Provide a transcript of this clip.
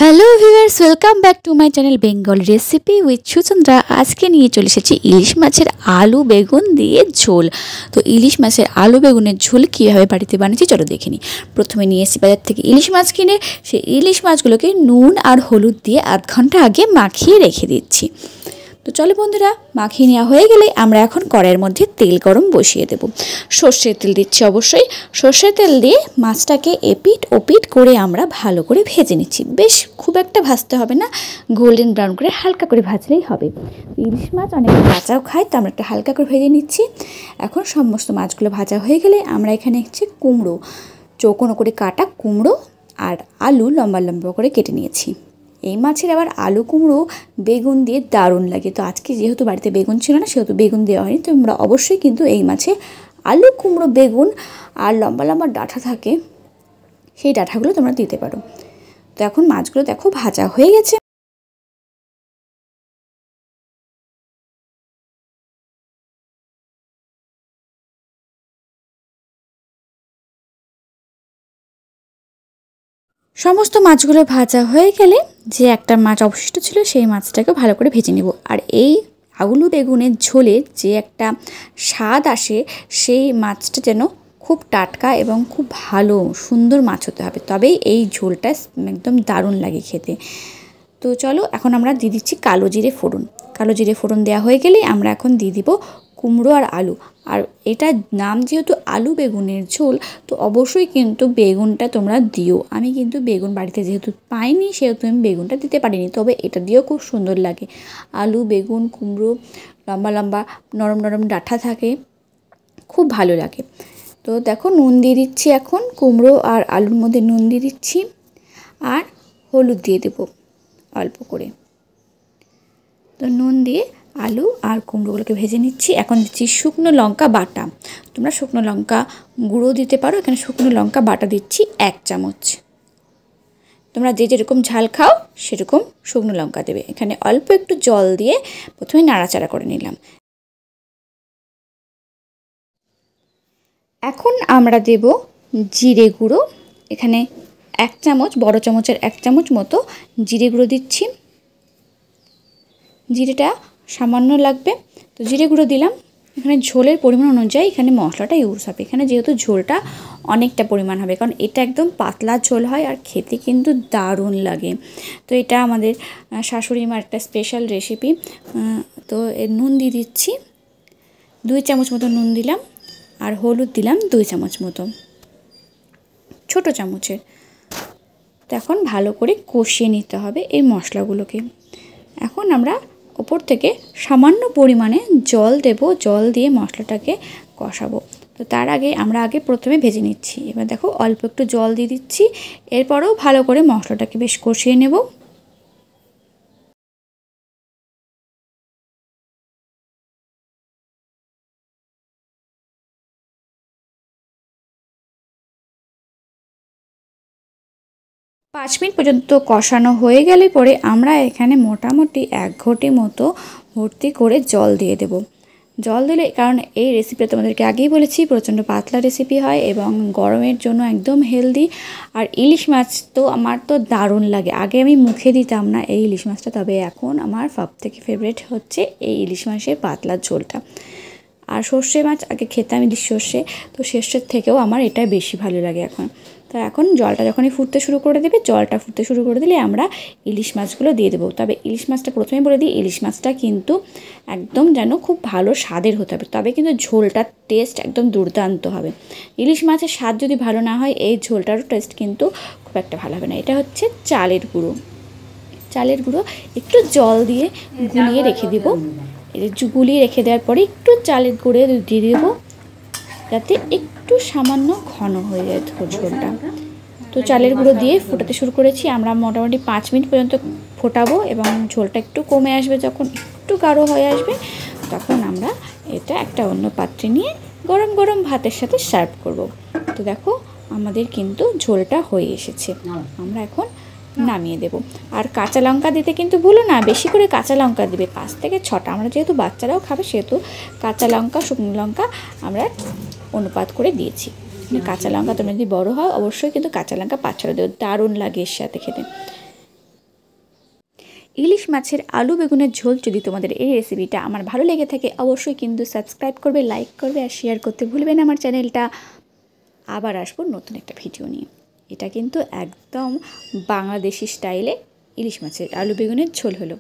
Hello viewers, welcome back to my channel Bengal recipe with Suchandra. আজকে নিয়ে চলে এসেছি ইলিশ মাছের আলু বেগুন দিয়ে ঝোল। তো ইলিশ মাছের আলু বেগুনের ঝোল কীভাবে বাড়িতে বানিয়েছি চলো দেখে নিই। প্রথমে নিয়ে এসেছি বাজার থেকে ইলিশ মাছ কিনে, সেই ইলিশ মাছগুলোকে নুন আর হলুদ দিয়ে আধ ঘন্টা আগে মাখিয়ে রেখে দিচ্ছি। তো চলো বন্ধুরা, মাখিয়ে নেওয়া হয়ে গেলে আমরা এখন কড়াইয়ের মধ্যে তেল গরম বসিয়ে দেব। সর্ষের তেল দিচ্ছি অবশ্যই। সর্ষের তেল দিয়ে মাছটাকে এপিট ওপিট করে আমরা ভালো করে ভেজে নিচ্ছি। বেশ খুব একটা ভাজতে হবে না, গোল্ডেন ব্রাউন করে হালকা করে ভাজলেই হবে। ইলিশ মাছ অনেকে কাঁচাও খায়, তো আমরা একটা হালকা করে ভেজে নিচ্ছি। এখন সমস্ত মাছগুলো ভাজা হয়ে গেলে আমরা এখানে হচ্ছে কুমড়ো, চৌকোনো করে কাটা কুমড়ো আর আলু লম্বা লম্বা করে কেটে নিয়েছি। এই মাছের আবার আলু কুমড়ো বেগুন দিয়ে দারুণ লাগে। তো আজকে যেহেতু বাড়িতে বেগুন ছিল না, সেহেতু বেগুন দেওয়া হয়নি। তো আমরা অবশ্যই কিন্তু এই মাছে আলু কুমড়ো বেগুন আর লম্বা লম্বা ডাঁটা থাকে, সেই ডাঁটাগুলো তোমরা দিতে পারো। তো এখন মাছগুলো দেখো ভাজা হয়ে গেছে। সমস্ত মাছগুলো ভাজা হয়ে গেলে যে একটা মাছ অবশিষ্ট ছিল সেই মাছটাকে ভালো করে ভেজে নেব। আর এই আলু বেগুনের ঝোলে যে একটা স্বাদ আসে, সেই মাছটা যেন খুব টাটকা এবং খুব ভালো সুন্দর মাছ হতে হবে, তবেই এই ঝোলটা একদম দারুণ লাগে খেতে। তো চলো এখন আমরা দিয়ে দিচ্ছি কালো জিরে ফোড়ন। কালো জিরে ফোড়ন দেওয়া হয়ে গেলে আমরা এখন দিয়ে দিব কুমড়ো আর আলু। আর এটার নাম যেহেতু আলু বেগুনের ঝোল, তো অবশ্যই কিন্তু বেগুনটা তোমরা দিও। আমি কিন্তু বেগুন বাড়িতে যেহেতু পাইনি, সেহেতু আমি বেগুনটা দিতে পারিনি, তবে এটা দিয়েও খুব সুন্দর লাগে। আলু বেগুন কুমড়ো লম্বা লম্বা নরম নরম ডাঁটা থাকে, খুব ভালো লাগে। তো দেখো নুন দিয়ে দিচ্ছি, এখন কুমড়ো আর আলুর মধ্যে নুন দিয়ে দিচ্ছি আর হলুদ দিয়ে দেবো অল্প করে। তো নুন দিয়ে আলু আর কুমড়োগুলোকে ভেজে নিচ্ছি। এখন দিচ্ছি শুকনো লঙ্কা বাটা। তোমরা শুকনো লঙ্কা গুঁড়ো দিতে পারো, এখানে শুকনো লঙ্কা বাটা দিচ্ছি 1 চামচ। তোমরা যে যেরকম ঝাল খাও সেরকম শুকনো লঙ্কা দেবে। এখানে অল্প একটু জল দিয়ে প্রথমে নাড়াচাড়া করে নিলাম। এখন আমরা দেব জিরে গুঁড়ো। এখানে 1 চামচ, বড় চামচের 1 চামচ মতো জিরে গুঁড়ো দিচ্ছি। জিরেটা সামান্য লাগবে, তো জিরে গুঁড়ো দিলাম। এখানে ঝোলের পরিমাণ অনুযায়ী এখানে মশলাটা ইউজ হবে। এখানে যেহেতু ঝোলটা অনেকটা পরিমাণ হবে, কারণ এটা একদম পাতলা ঝোল হয় আর খেতে কিন্তু দারুণ লাগে। তো এটা আমাদের শাশুড়ি মার একটা স্পেশাল রেসিপি। তো এর নুন দিয়ে দিচ্ছি, 2 চামচ মতো নুন দিলাম। আর হলুদ দিলাম 2 চামচ মতো, ছোটো চামচের। তো এখন ভালো করে কষিয়ে নিতে হবে এই মশলাগুলোকে। এখন আমরা ওপর থেকে সামান্য পরিমাণে জল দেব, জল দিয়ে মশলাটাকে কষাবো। তো তার আগে আমরা প্রথমে ভেজে নিচ্ছি। এবার দেখো অল্প একটু জল দিয়ে দিচ্ছি, এরপরেও ভালো করে মশলাটাকে বেশ কষিয়ে নেব। পাঁচ মিনিট পর্যন্ত কষানো হয়ে গেলে পরে আমরা এখানে মোটামুটি 1 ঘটি মতো ভর্তি করে জল দিয়ে দেব। জল দিলে, কারণ এই রেসিপিটা তোমাদেরকে আগেই বলেছি প্রচণ্ড পাতলা রেসিপি হয় এবং গরমের জন্য একদম হেলদি। আর ইলিশ মাছ তো আমার তো দারুণ লাগে। আগে আমি মুখে দিতাম না এই ইলিশ মাছটা, তবে এখন আমার সবথেকে ফেভারিট হচ্ছে এই ইলিশ মাছের পাতলা ঝোলটা। আর সর্ষে মাছ আগে খেতাম, ইলিশ সর্ষে, তো সর্ষের থেকেও আমার এটা বেশি ভালো লাগে এখন। তো এখন জলটা যখনই ফুটতে শুরু করে দেবে, জলটা ফুটতে শুরু করে দিলে আমরা ইলিশ মাছগুলো দিয়ে দেবো। তবে ইলিশ মাছটা প্রথমে বলে দিই, ইলিশ মাছটা কিন্তু একদম যেন খুব ভালো স্বাদের হতে হবে, তবে কিন্তু ঝোলটার টেস্ট একদম দুর্দান্ত হবে। ইলিশ মাছের স্বাদ যদি ভালো না হয়, এই ঝোলটারও টেস্ট কিন্তু খুব একটা ভালো হবে না। এটা হচ্ছে চালের গুঁড়ো। চালের গুঁড়ো একটু জল দিয়ে গুলিয়ে রেখে দেবো। গুলিয়ে রেখে দেওয়ার পরে একটু চালের গুঁড়ো দিয়ে দেবো, যাতে একটু সামান্য ঘন হয়ে যায় ঝোলটা। তো চালের গুঁড়ো দিয়ে ফোটাতে শুরু করেছি আমরা। মোটামুটি 5 মিনিট পর্যন্ত ফোটাবো এবং ঝোলটা একটু কমে আসবে, যখন একটু গাঢ় হয়ে আসবে তখন আমরা এটা একটা অন্য পাত্রে নিয়ে গরম গরম ভাতের সাথে সার্ভ করব। তো দেখো আমাদের কিন্তু ঝোলটা হয়ে এসেছে। আমরা এখন নামিয়ে দেব। আর কাঁচা লঙ্কা দিতে কিন্তু ভুলো না, বেশি করে কাঁচা লঙ্কা দেবে, 5 থেকে 6টা। আমরা যেহেতু বাচ্চারাও খাবে, সেহেতু কাঁচা লঙ্কা শুকনো লঙ্কা আমরা অনুপাত করে দিয়েছি। কাঁচা লঙ্কা তোমরা যদি বড়ো হয়, অবশ্যই কিন্তু কাঁচা লঙ্কা 5-6টা দেবে, দারুণ লাগে এর সাথে খেতে। ইলিশ মাছের আলু বেগুনের ঝোল। যদি তোমাদের এই রেসিপিটা আমার ভালো লেগে থাকে অবশ্যই কিন্তু সাবস্ক্রাইব করবে, লাইক করবে আর শেয়ার করতে ভুলবে না আমার চ্যানেলটা। আবার আসবো নতুন একটা ভিডিও নিয়ে। এটা কিন্তু একদম বাংলাদেশি স্টাইলে ইলিশ মাছের আলু বেগুনের ঝোল হলো।